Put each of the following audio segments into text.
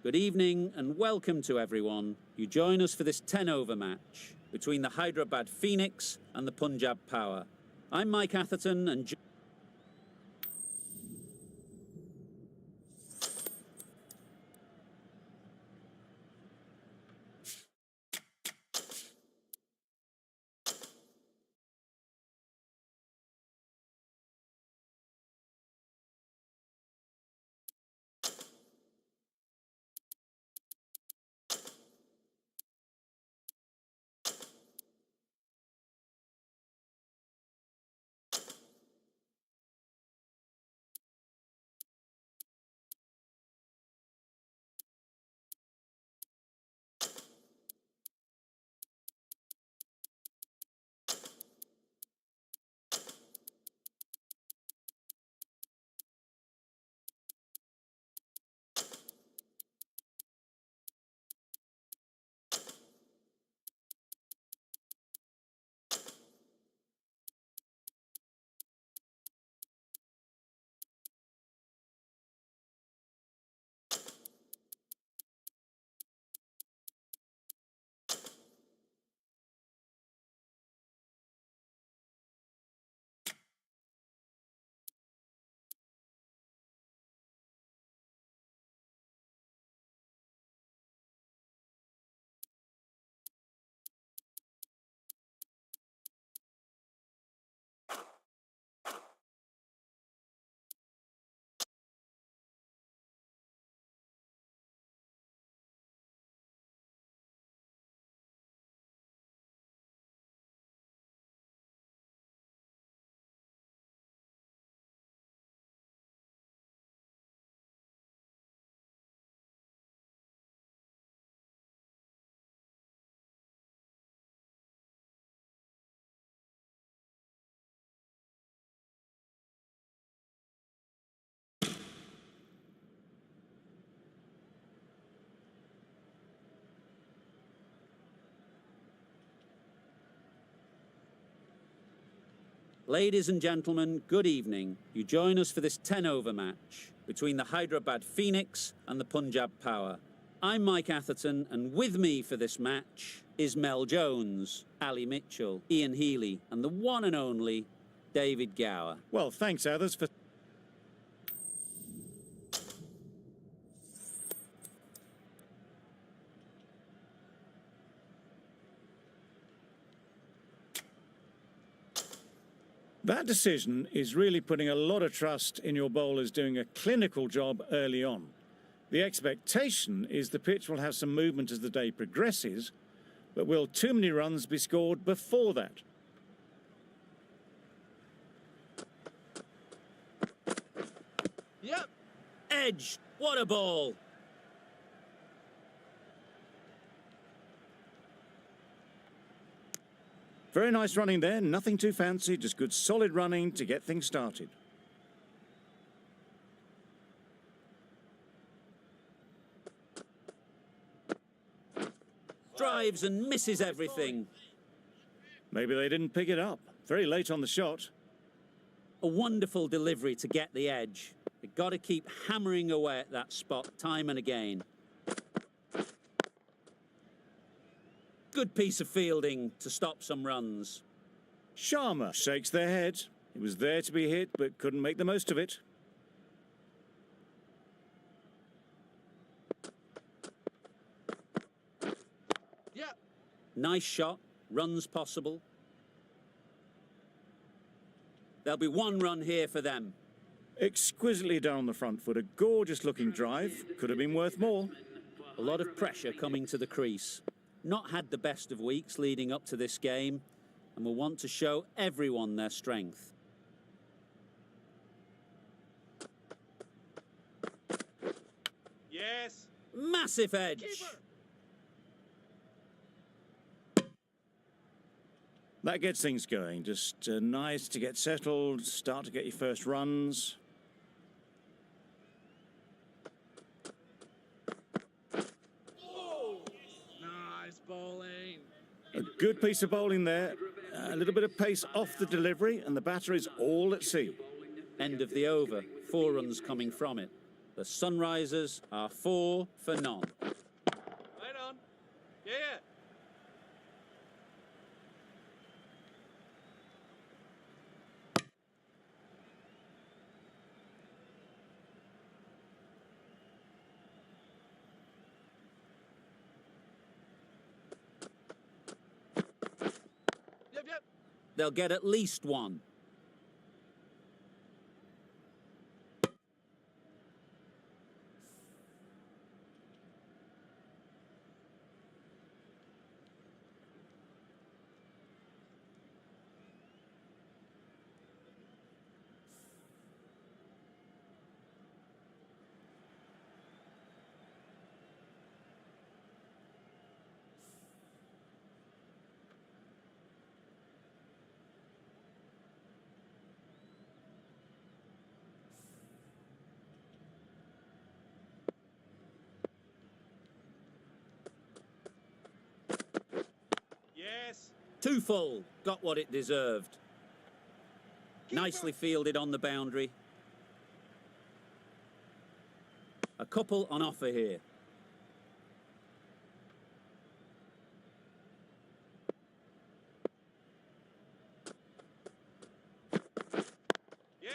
Good evening and welcome to everyone. You join us for this 10-over match between the Hyderabad Phoenix and the Punjab Power. I'm Mike Atherton and... Ladies and gentlemen, good evening. You join us for this 10-over match between the Hyderabad Phoenix and the Punjab Power. I'm Mike Atherton, and with me for this match is Mel Jones, Ali Mitchell, Ian Healy, and the one and only David Gower. Well, thanks, Athers, for... That decision is really putting a lot of trust in your bowlers doing a clinical job early on. The expectation is the pitch will have some movement as the day progresses, but will too many runs be scored before that? Yep. Edge. What a ball. Very nice running there, nothing too fancy, just good solid running to get things started. Drives and misses everything. Maybe they didn't pick it up. Very late on the shot. A wonderful delivery to get the edge. They've got to keep hammering away at that spot time and again. Good piece of fielding to stop some runs. Sharma shakes their head. It was there to be hit, but couldn't make the most of it. Yeah. Nice shot. Runs possible. There'll be one run here for them. Exquisitely down the front foot. A gorgeous looking drive. Could have been worth more. A lot of pressure coming to the crease. Not had the best of weeks leading up to this game, and will want to show everyone their strength. Yes. Massive edge. That gets things going. Just nice to get settled, start to get your first runs. Bowling. A good piece of bowling there. A little bit of pace off the delivery, and the batter is all at sea. End of the over. 4 runs coming from it. The Sunrisers are 4 for none. Right on. Yeah. Yep. They'll get at least one. Yes. 2 full. Got what it deserved. Nicely fielded on the boundary. A couple on offer here. Yeah.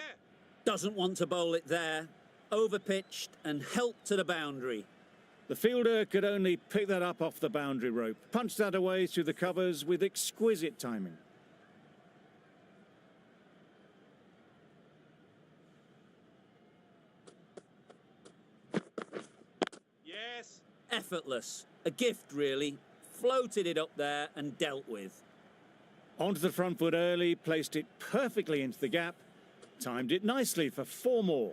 Doesn't want to bowl it there. Overpitched and helped to the boundary. The fielder could only pick that up off the boundary rope. Punched that away through the covers with exquisite timing. Yes. Effortless. A gift, really. Floated it up there and dealt with. Onto the front foot early, placed it perfectly into the gap. Timed it nicely for 4 more.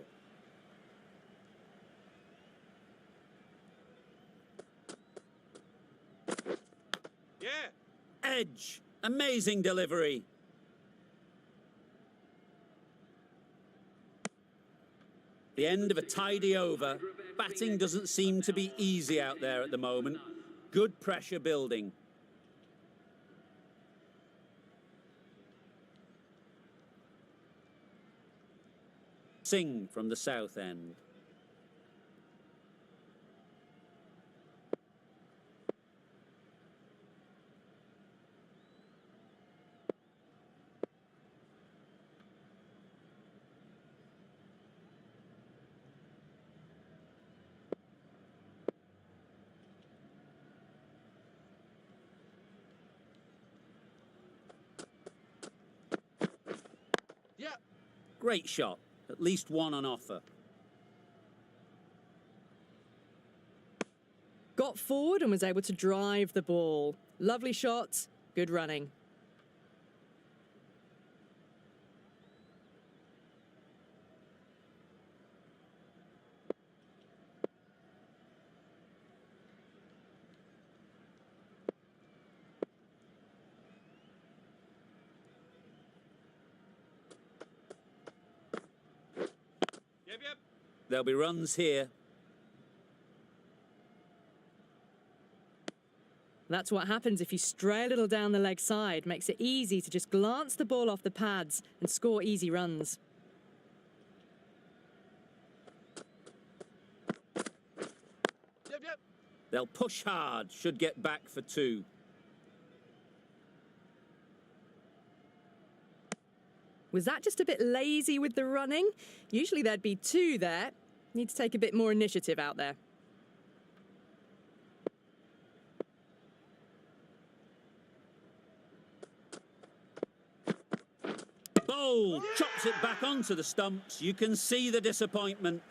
Yeah. Edge. Amazing delivery. The end of a tidy over. Batting doesn't seem to be easy out there at the moment. Good pressure building. Singh from the south end. Yeah. Great shot. At least one on offer. Got forward and was able to drive the ball. Lovely shot, good running. Yep. There'll be runs here. That's what happens if you stray a little down the leg side. Makes it easy to just glance the ball off the pads and score easy runs. Yep. They'll push hard. Should get back for 2. Was that just a bit lazy with the running? Usually there'd be 2 there. Need to take a bit more initiative out there. Bowl chops it back onto the stumps. You can see the disappointment.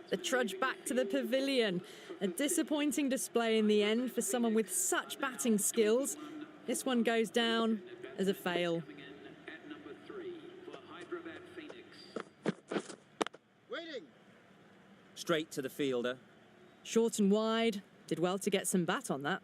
The trudge back to the pavilion. A disappointing display in the end for someone with such batting skills. This one goes down as a fail. Waiting. Straight to the fielder. Short and wide. Did well to get some bat on that.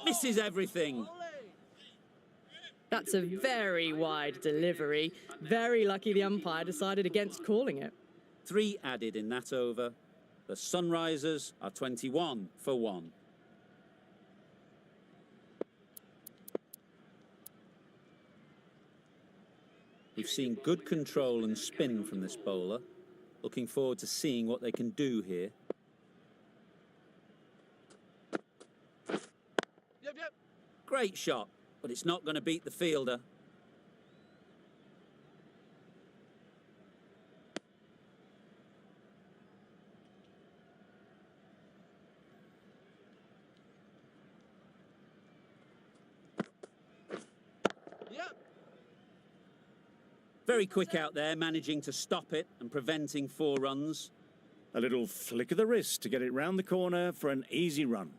Misses everything. That's a very wide delivery. Very lucky the umpire decided against calling it. 3 added in that over. The Sunrisers are 21 for 1. We've seen good control and spin from this bowler. Looking forward to seeing what they can do here. Yep. Great shot, but it's not going to beat the fielder. Yep. Very quick out there, managing to stop it and preventing 4 runs. A little flick of the wrist to get it round the corner for an easy run.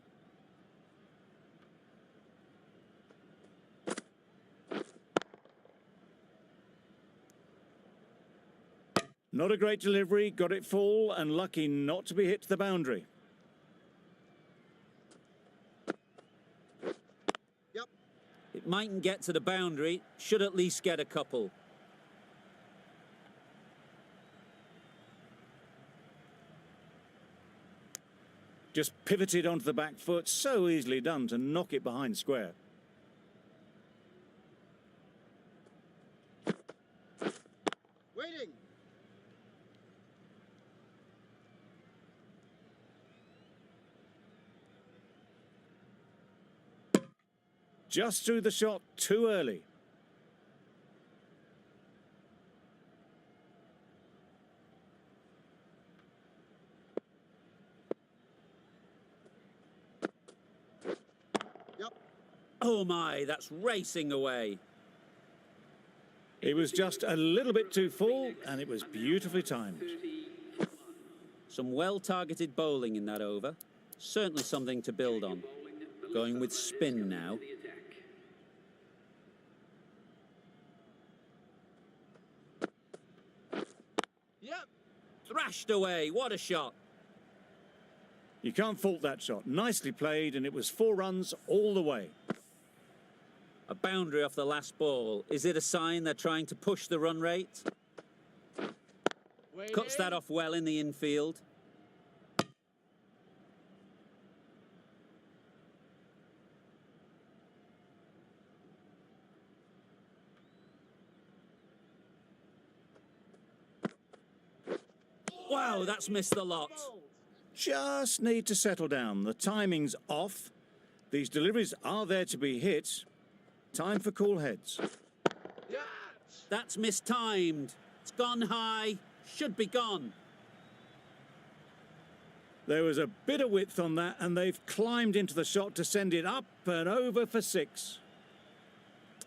Not a great delivery, got it full and lucky not to be hit to the boundary. Yep. It mightn't get to the boundary, should at least get a couple. Just pivoted onto the back foot, so easily done to knock it behind square. Waiting. Just threw the shot too early. Yep. Oh my, that's racing away. It was just a little bit too full and it was beautifully timed. Some well-targeted bowling in that over. Certainly something to build on. Going with spin now. Yep. Thrashed away, what a shot. You can't fault that shot. Nicely played and it was 4 runs all the way. A boundary off the last ball. Is it a sign they're trying to push the run rate? Waiting. Cuts that off well in the infield. Wow, that's missed the lot. Just need to settle down. The timing's off. These deliveries are there to be hit. Time for cool heads. Yeah. That's mistimed. It's gone high. Should be gone. There was a bit of width on that and they've climbed into the shot to send it up and over for 6.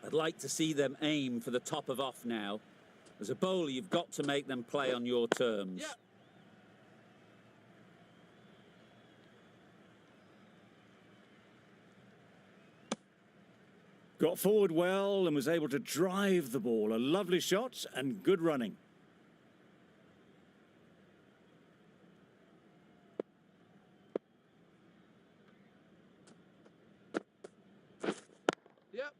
I'd like to see them aim for the top of off now. As a bowler, you've got to make them play on your terms. Yep. Got forward well and was able to drive the ball. A lovely shot and good running. Yep.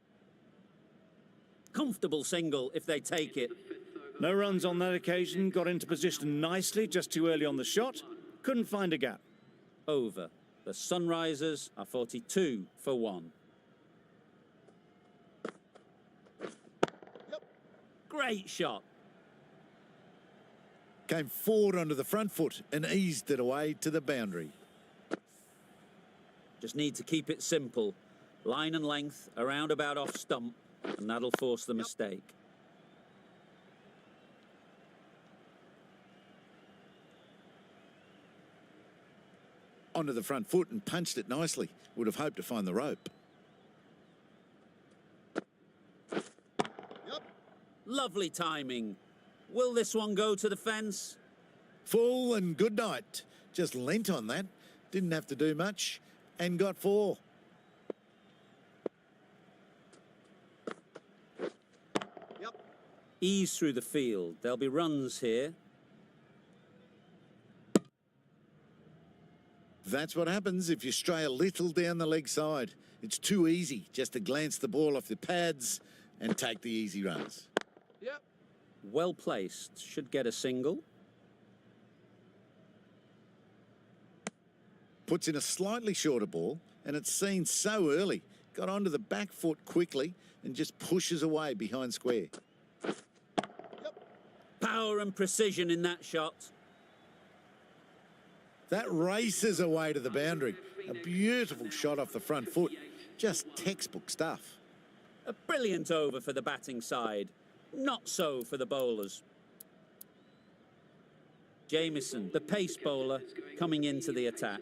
Comfortable single if they take it. No runs on that occasion. Got into position nicely, just too early on the shot. Couldn't find a gap. Over. The Sunrisers are 42 for 1. Great shot. Came forward onto the front foot and eased it away to the boundary. Just need to keep it simple. Line and length, around about off stump, and that'll force the mistake. Onto the front foot and punched it nicely. Would have hoped to find the rope. Lovely timing. Will this one go to the fence? Full and good night. Just leant on that. Didn't have to do much and got 4. Yep. Ease through the field. There'll be runs here. That's what happens if you stray a little down the leg side. It's too easy just to glance the ball off the pads and take the easy runs. Yep. Well placed. Should get a single. Puts in a slightly shorter ball, and it's seen so early. Got onto the back foot quickly and just pushes away behind square. Power and precision in that shot. That races away to the boundary. A beautiful shot off the front foot. Just textbook stuff. A brilliant over for the batting side. Not so for the bowlers. Jamieson, the pace bowler, coming into the attack.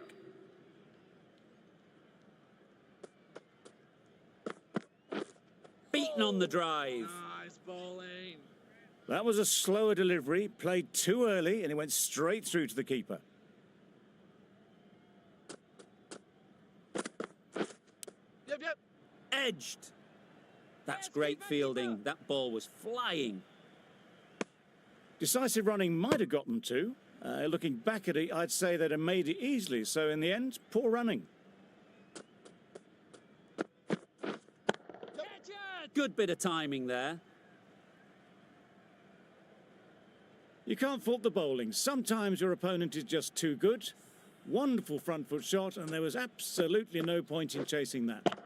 Beaten on the drive. Nice bowling. That was a slower delivery, played too early, and it went straight through to the keeper. Yep. Edged. That's great fielding. That ball was flying. Decisive running might have got them to. Looking back at it, I'd say they'd have made it easily. So in the end, poor running. Good bit of timing there. You can't fault the bowling. Sometimes your opponent is just too good. Wonderful front foot shot, and there was absolutely no point in chasing that.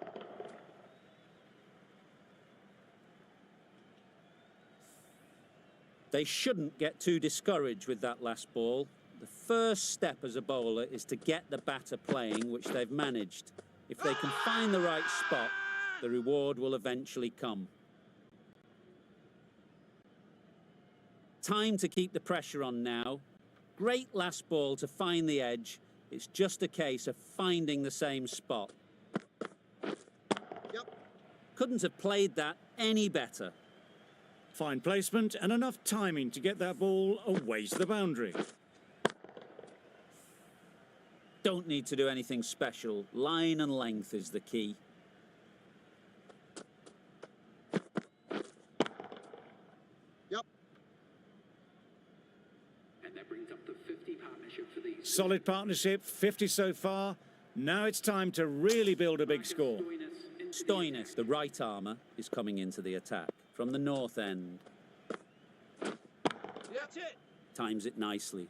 They shouldn't get too discouraged with that last ball. The first step as a bowler is to get the batter playing, which they've managed. If they can find the right spot, the reward will eventually come. Time to keep the pressure on now. Great last ball to find the edge. It's just a case of finding the same spot. Yep. Couldn't have played that any better. Fine placement and enough timing to get that ball away to the boundary. Don't need to do anything special. Line and length is the key. Yep. And that brings up the 50 partnership for these. Solid partnership, 50 so far. Now it's time to really build a big score. Stoinis, the right armour, is coming into the attack from the north end. Yep. That's it. Times it nicely.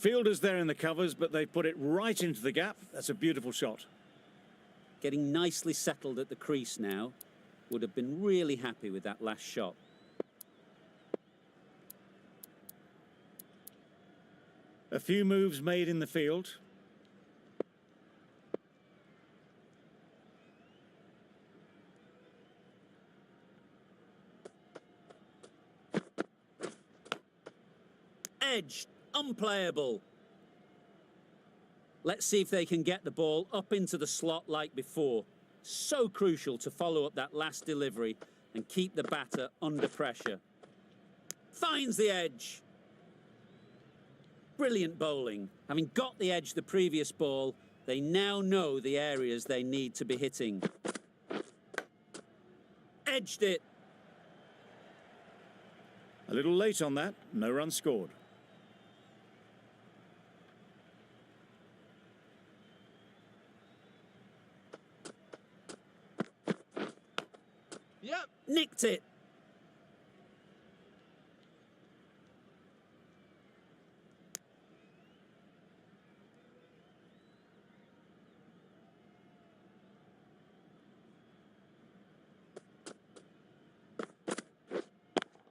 Fielders there in the covers, but they put it right into the gap. That's a beautiful shot. Getting nicely settled at the crease now. Would have been really happy with that last shot. A few moves made in the field. Edged, unplayable. Let's see if they can get the ball up into the slot like before. So crucial to follow up that last delivery and keep the batter under pressure. Finds the edge. Brilliant bowling. Having got the edge the previous ball, they now know the areas they need to be hitting. Edged it. A little late on that, no run scored. Yep. Nicked it.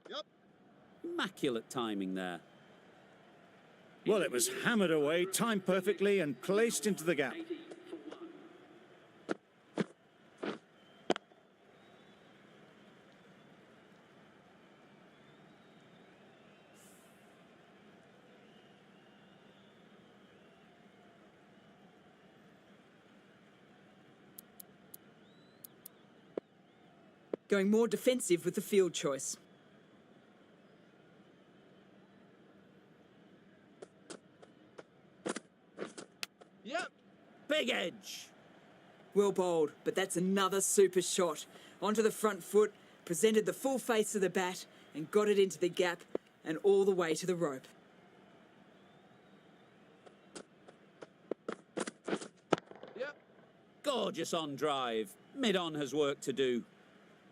Yep. Immaculate timing there. Well, it was hammered away, timed perfectly and placed into the gap. Going more defensive with the field choice. Yep. Big edge. Well bowled, but that's another super shot. Onto the front foot, presented the full face of the bat and got it into the gap and all the way to the rope. Yep. Gorgeous on drive. Mid-on has work to do.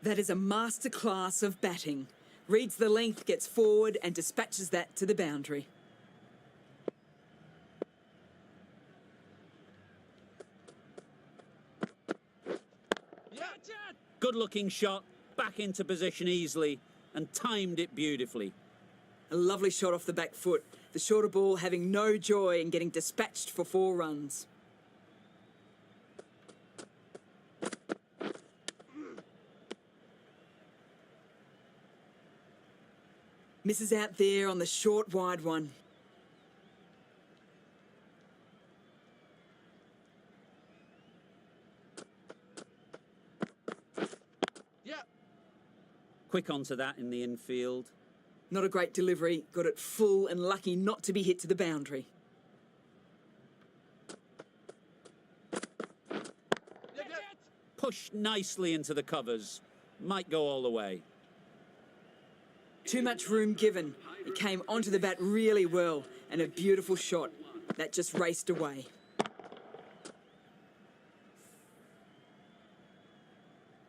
That is a masterclass of batting. Reads the length, gets forward and dispatches that to the boundary. Good looking shot, back into position easily, and timed it beautifully. A lovely shot off the back foot. The shorter ball having no joy in getting dispatched for 4 runs. Misses out there on the short wide one. Yep. Quick onto that in the infield. Not a great delivery. Got it full and lucky not to be hit to the boundary. Pushed nicely into the covers. Might go all the way. Too much room given. It came onto the bat really well, and a beautiful shot. That just raced away.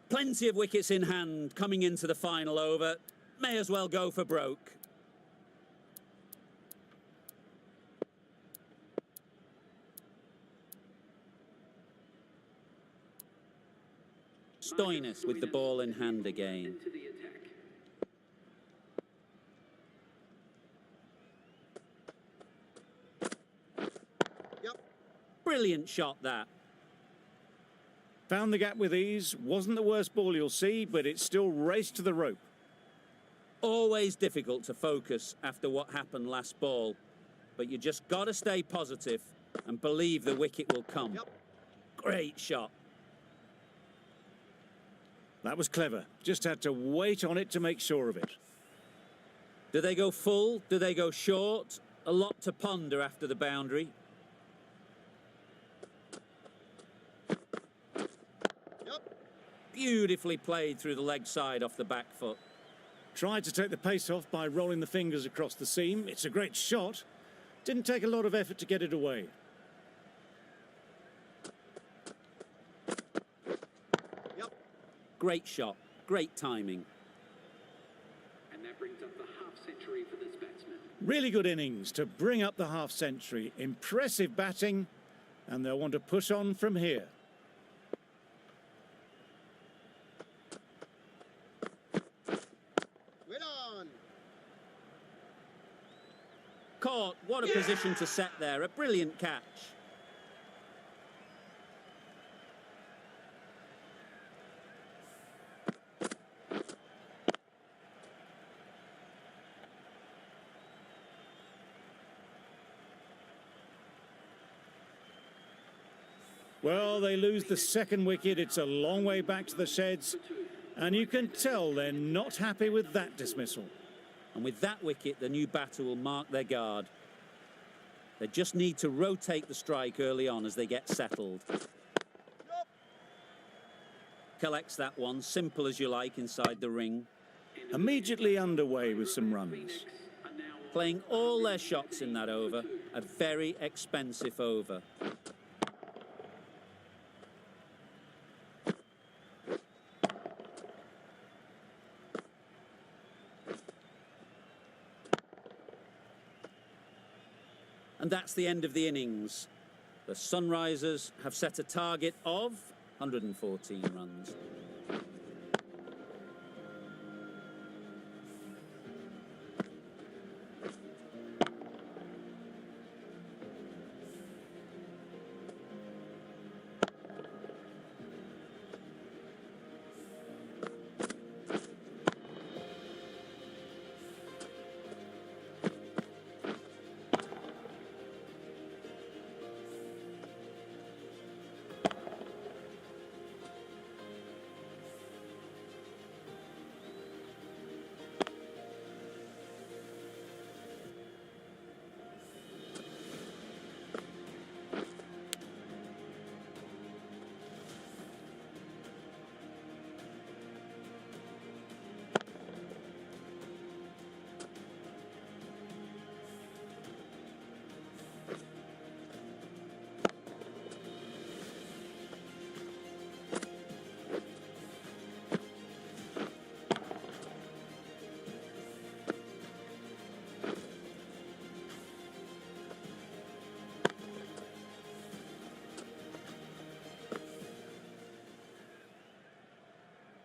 Plenty of wickets in hand coming into the final over. May as well go for broke. Stoinis with the ball in hand again. Into the attack. Brilliant shot that. Found the gap with ease. Wasn't the worst ball you'll see, but it still raced to the rope. Always difficult to focus after what happened last ball, but you just got to stay positive and believe the wicket will come. Great shot. That was clever. Just had to wait on it to make sure of it. Do they go full? Do they go short? A lot to ponder after the boundary. Beautifully played through the leg side off the back foot. Tried to take the pace off by rolling the fingers across the seam. It's a great shot. Didn't take a lot of effort to get it away. Great shot, great timing. And that brings up the half-century for this batsman. Really good innings to bring up the half-century. Impressive batting, and they'll want to push on from here. Caught, what a position to set there, a brilliant catch. Well, they lose the second wicket. It's a long way back to the sheds, and you can tell they're not happy with that dismissal. And with that wicket, the new batter will mark their guard. They just need to rotate the strike early on as they get settled. Collects that one, simple as you like, inside the ring. Immediately underway with some runs. Playing all their shots in that over, a very expensive over. And that's the end of the innings. The Sunrisers have set a target of 114 runs.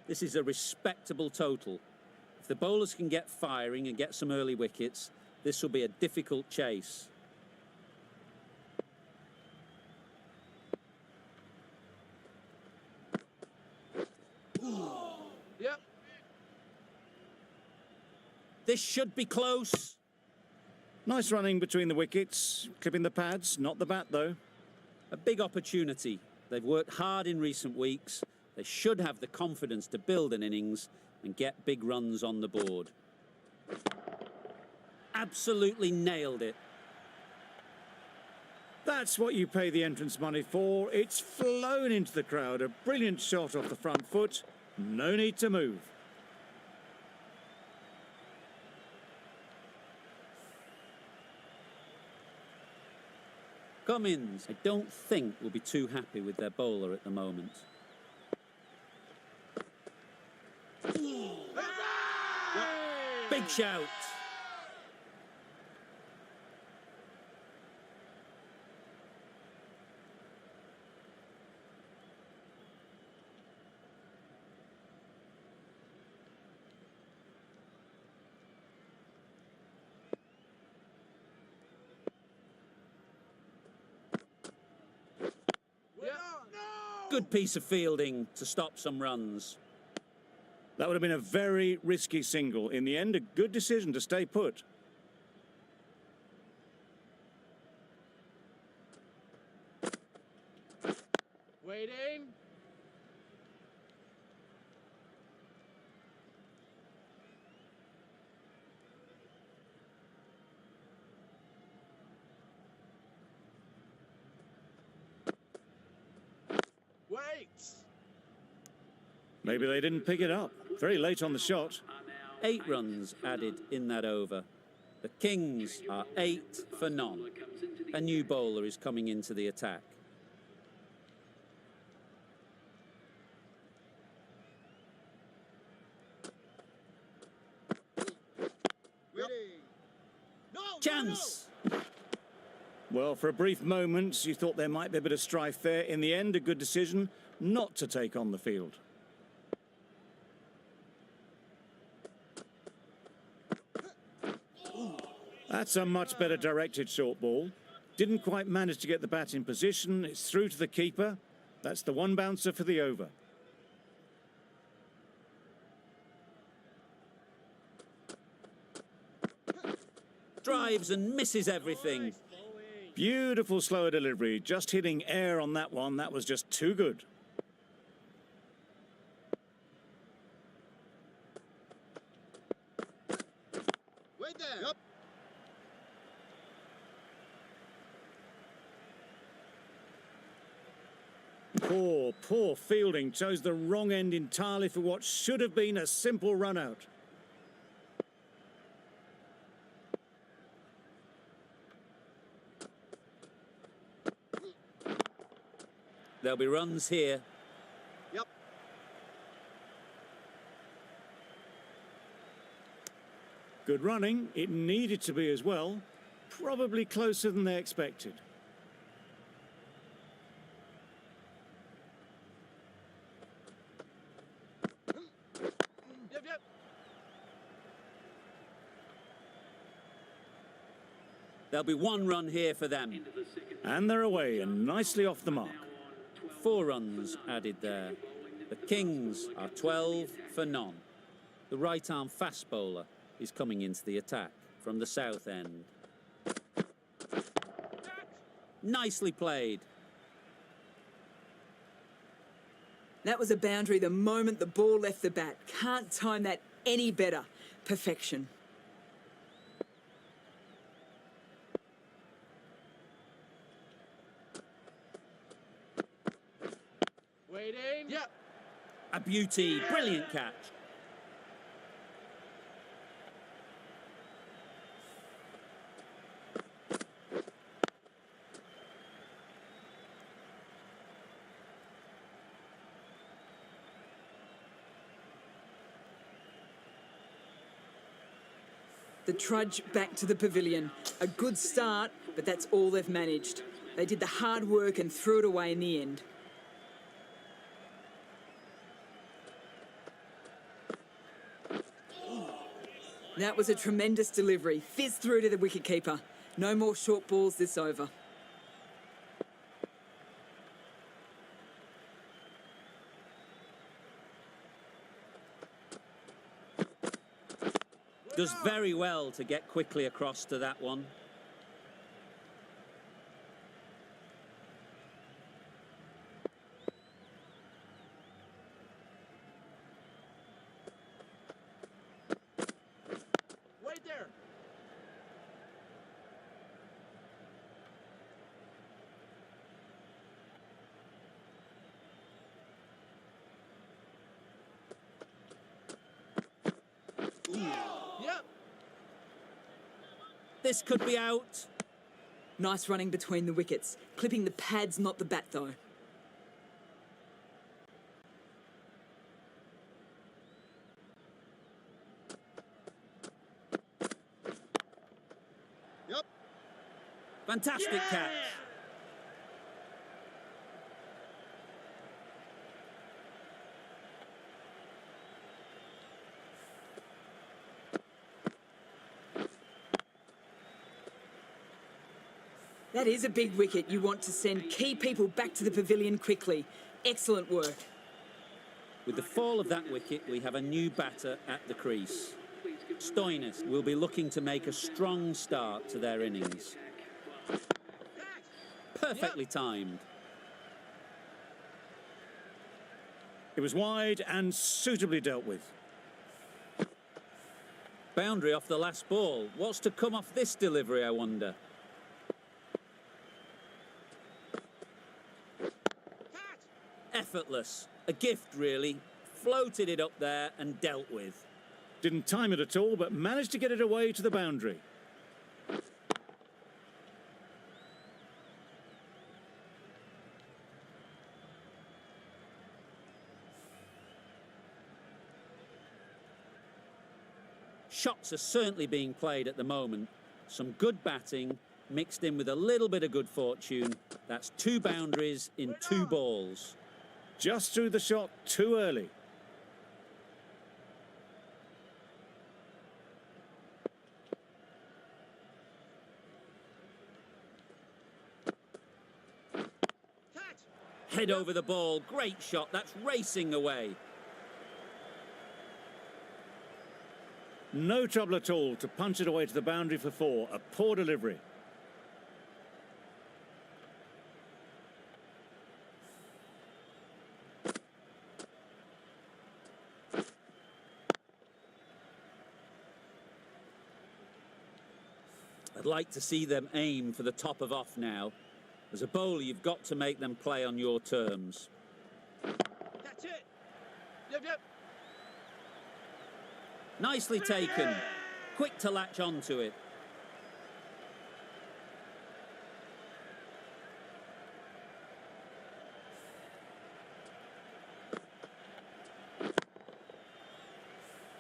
This is a respectable total. If the bowlers can get firing and get some early wickets, this will be a difficult chase. Yep. This should be close. Nice running between the wickets, clipping the pads, not the bat though. A big opportunity. They've worked hard in recent weeks. They should have the confidence to build an innings and get big runs on the board. Absolutely nailed it. That's what you pay the entrance money for. It's flown into the crowd. A brilliant shot off the front foot. No need to move. Cummins, I don't think, will be too happy with their bowler at the moment. Big shout. Good piece of fielding to stop some runs. That would have been a very risky single. In the end, a good decision to stay put. Waiting. Wait. Maybe they didn't pick it up. Very late on the shot. 8 runs added in that over. The Kings are 8 for none. A new bowler is coming into the attack. Chance! Well, for a brief moment, you thought there might be a bit of strife there. In the end, a good decision not to take on the field. That's a much better directed short ball. Didn't quite manage to get the bat in position. It's through to the keeper. That's the one bouncer for the over. Drives and misses everything. Beautiful slower delivery. Just hitting air on that one. That was just too good. Wait there. Yep. Poor fielding. Chose the wrong end entirely for what should have been a simple run out. There'll be runs here. Yep. Good running. It needed to be as well. Probably closer than they expected. Yep. There'll be 1 run here for them. And they're away and nicely off the mark. 4 runs added there. The Kings are 12 for none. The right-arm fast bowler is coming into the attack from the south end. Nicely played. That was a boundary the moment the ball left the bat. Can't time that any better. Perfection. Waiting. Yep. A beauty. Brilliant catch. The trudge back to the pavilion. A good start, but that's all they've managed. They did the hard work and threw it away in the end. That was a tremendous delivery. Fizzed through to the wicketkeeper. No more short balls this over. Does very well to get quickly across to that one. Wait there. Yep. This could be out. Nice running between the wickets. Clipping the pads, not the bat, though. Yep. Fantastic catch. That is a big wicket. You want to send key people back to the pavilion quickly. Excellent work. With the fall of that wicket, we have a new batter at the crease. Stoinis will be looking to make a strong start to their innings. Perfectly timed. It was wide and suitably dealt with. Boundary off the last ball. What's to come off this delivery, I wonder? Effortless. A gift, really. Floated it up there and dealt with. Didn't time it at all, but managed to get it away to the boundary. Shots are certainly being played at the moment. Some good batting mixed in with a little bit of good fortune. That's 2 boundaries in 2 balls. Just threw the shot too early. Head over the ball. Great shot. That's racing away. No trouble at all to punch it away to the boundary for 4. A poor delivery. I'd like to see them aim for the top of off now. As a bowler, you've got to make them play on your terms. That's it. Yep. Nicely taken. Quick to latch onto it.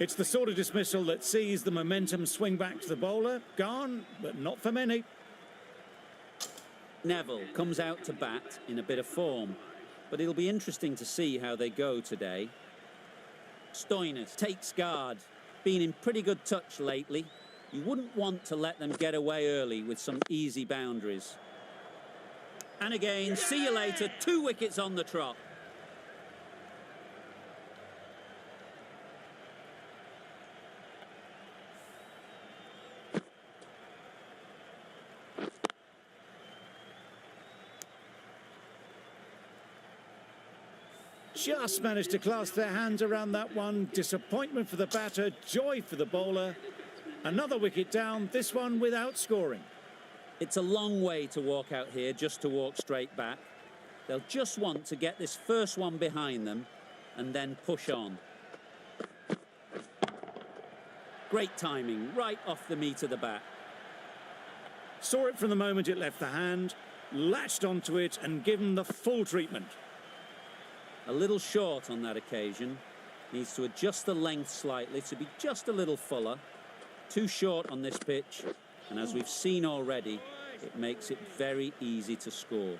It's the sort of dismissal that sees the momentum swing back to the bowler. Gone, but not for many. Neville comes out to bat in a bit of form, but it'll be interesting to see how they go today. Stoinis takes guard. Been in pretty good touch lately. You wouldn't want to let them get away early with some easy boundaries. And again, see you later. 2 wickets on the trot. Just managed to clasp their hands around that one. Disappointment for the batter, joy for the bowler. Another wicket down, this one without scoring. It's a long way to walk out here just to walk straight back. They'll just want to get this first one behind them and then push on. Great timing, right off the meat of the bat. Saw it from the moment it left the hand, latched onto it and given the full treatment. A little short on that occasion. Needs to adjust the length slightly to be just a little fuller. Too short on this pitch, and as we've seen already, it makes it very easy to score.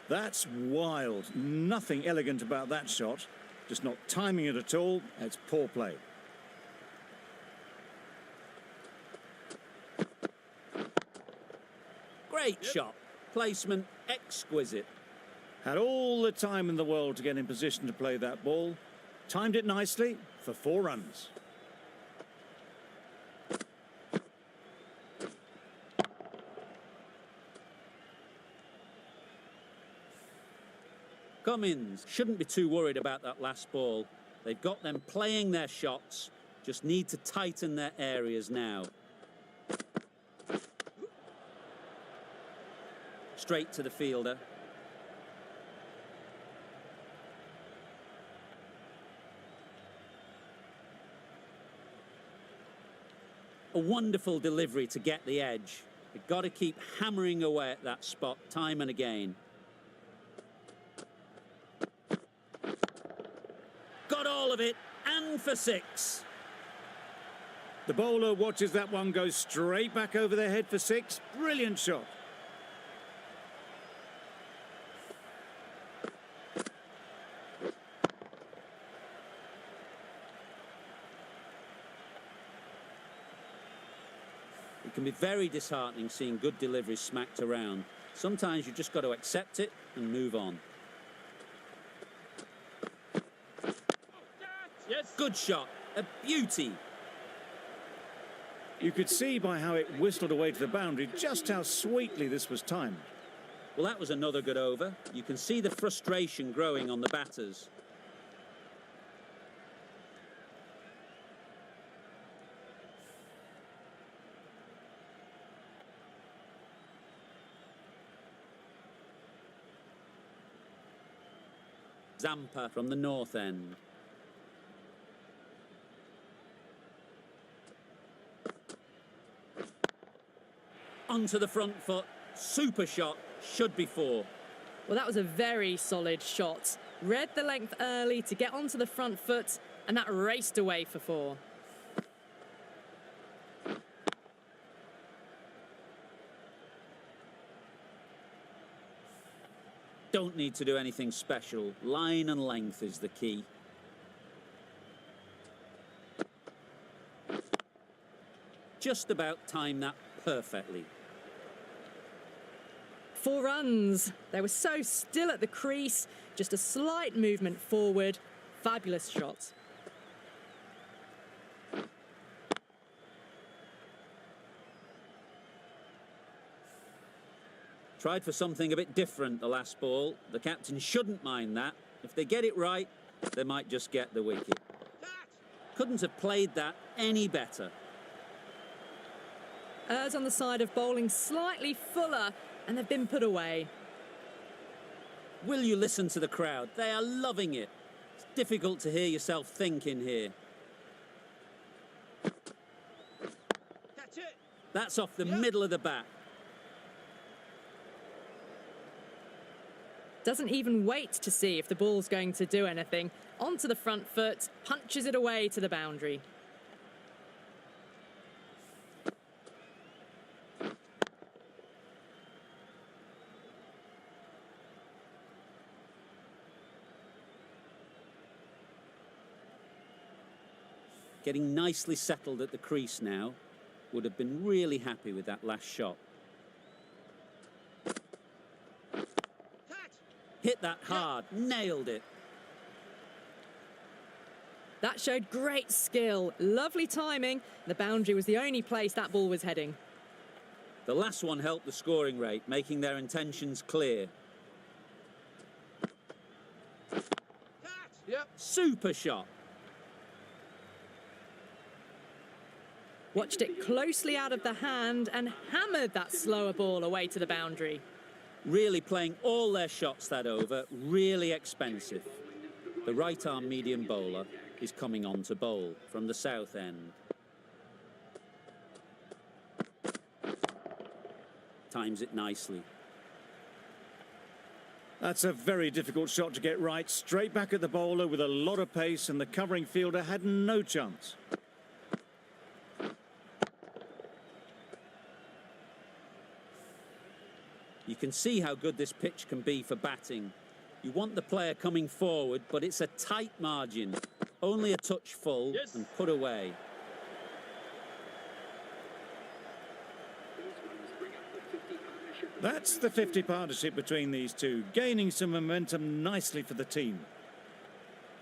That's wild. Nothing elegant about that shot. Just not timing it at all. It's poor play. Great shot. Placement exquisite. Had all the time in the world to get in position to play that ball. Timed it nicely for 4 runs. Cummins shouldn't be too worried about that last ball. They've got them playing their shots, just need to tighten their areas now. Straight to the fielder. A wonderful delivery to get the edge. They've got to keep hammering away at that spot time and again. Got all of it, and for 6. The bowler watches that one go straight back over their head for 6. Brilliant shot. It can be very disheartening seeing good deliveries smacked around. Sometimes you just got to accept it and move on. Yes. Good shot, a beauty. You could see by how it whistled away to the boundary just how sweetly this was timed. Well, that was another good over. You can see the frustration growing on the batters. Zampa from the north end. Onto the front foot. Super shot. Should be 4. Well, that was a very solid shot. Read the length early to get onto the front foot, and that raced away for 4. Don't need to do anything special. Line and length is the key. Just about timed that perfectly. 4 runs. They were so still at the crease. Just a slight movement forward. Fabulous shot. Tried for something a bit different the last ball. The captain shouldn't mind that. If they get it right, they might just get the wicket. Couldn't have played that any better. Errs on the side of bowling slightly fuller, and they've been put away. Will you listen to the crowd? They are loving it. It's difficult to hear yourself think in here. That's it. That's off the middle of the bat. Doesn't even wait to see if the ball's going to do anything. Onto the front foot, punches it away to the boundary. Getting nicely settled at the crease now. Would have been really happy with that last shot. Hit that hard, nailed it. That showed great skill, lovely timing. The boundary was the only place that ball was heading. The last one helped the scoring rate, making their intentions clear. Yep. Super shot. Watched it closely out of the hand and hammered that slower ball away to the boundary. Really playing all their shots that over, really expensive. The right-arm medium bowler is coming on to bowl from the south end. Times it nicely. That's a very difficult shot to get right. Straight back at the bowler with a lot of pace, and the covering fielder had no chance. You can see how good this pitch can be for batting. You want the player coming forward, but it's a tight margin. Only a touch full and put away. That's the 50 partnership between these two, gaining some momentum nicely for the team.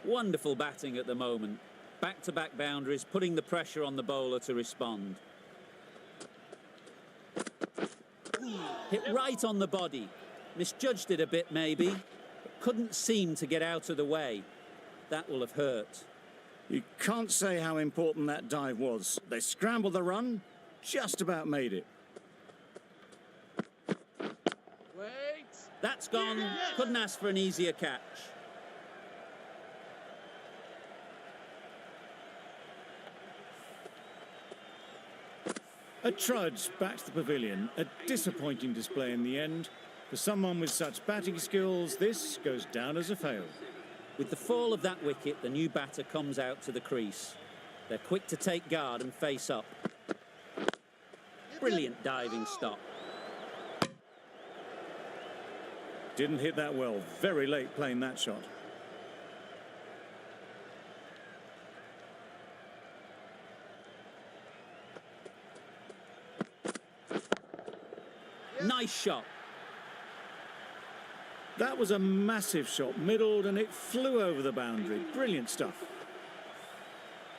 Wonderful batting at the moment. Back-to-back boundaries, putting the pressure on the bowler to respond. Hit right on the body. Misjudged it a bit, maybe, but couldn't seem to get out of the way. That will have hurt. You can't say how important that dive was. They scrambled the run, just about made it. Wait. That's gone. Couldn't ask for an easier catch. A trudge back to the pavilion. A disappointing display in the end. For someone with such batting skills, this goes down as a fail. With the fall of that wicket, the new batter comes out to the crease. They're quick to take guard and face up. Brilliant diving stop. Didn't hit that well. Very late playing that shot. Nice shot. That was a massive shot, middled, and it flew over the boundary. Brilliant stuff.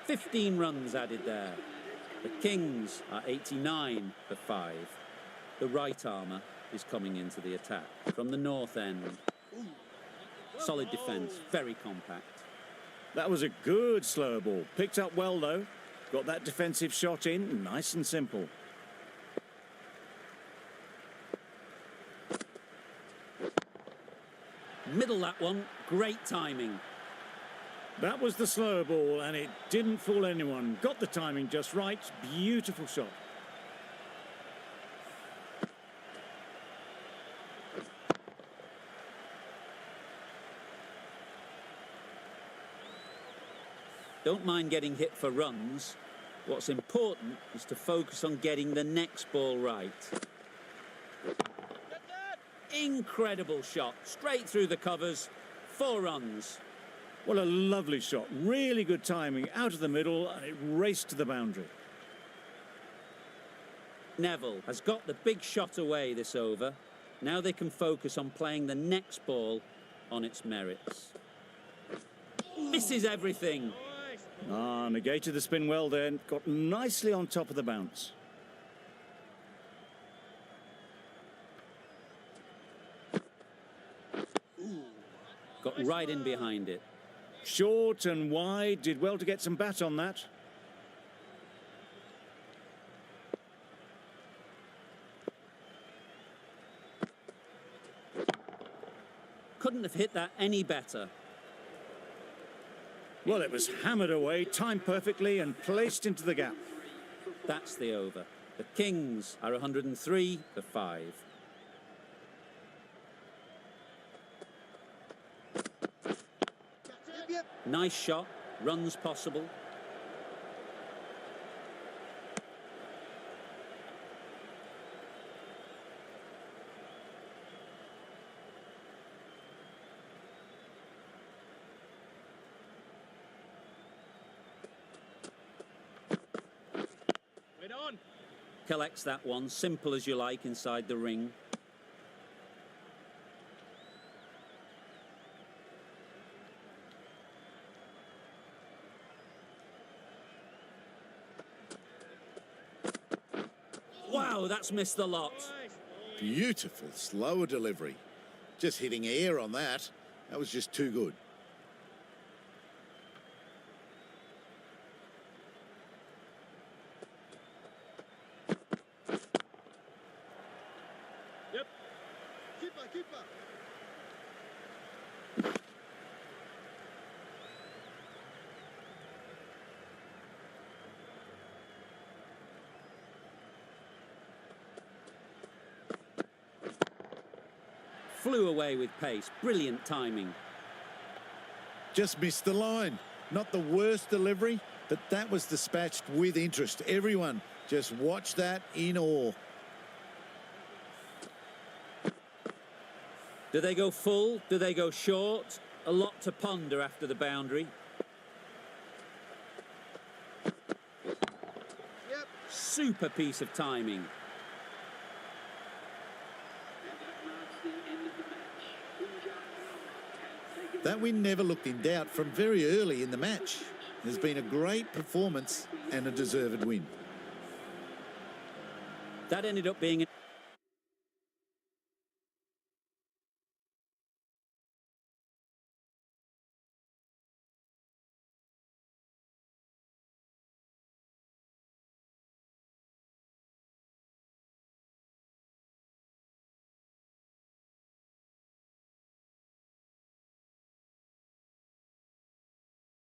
15 runs added there. The Kings are 89 for 5. The right armour is coming into the attack from the north end. Solid defence, very compact. That was a good slow ball. Picked up well, though. Got that defensive shot in, nice and simple. Middle that one, great timing. That was the slower ball, and it didn't fool anyone. Got the timing just right. Beautiful shot. Don't mind getting hit for runs. What's important is to focus on getting the next ball right. Incredible shot, straight through the covers, 4 runs. What a lovely shot. Really good timing, out of the middle, and it raced to the boundary. Neville has got the big shot away this over. Now they can focus on playing the next ball on its merits. Misses everything. Ah, negated the spin well then. Got nicely on top of the bounce. Got right in behind it. Short and wide, did well to get some bat on that. Couldn't have hit that any better. Well, it was hammered away, timed perfectly and placed into the gap. That's the over. The Kings are 103 for 5. Nice shot, runs possible. Wait on. Collects that one, simple as you like, inside the ring. Wow, that's missed the lot. Beautiful, slower delivery. Just hitting air on that. That was just too good. Yep. Keeper. Flew away with pace, brilliant timing. Just missed the line. Not the worst delivery, but that was dispatched with interest. Everyone just watch that in awe. Do they go full? Do they go short? A lot to ponder after the boundary. Yep. Super piece of timing. That win never looked in doubt from very early in the match. It has been a great performance and a deserved win. That ended up being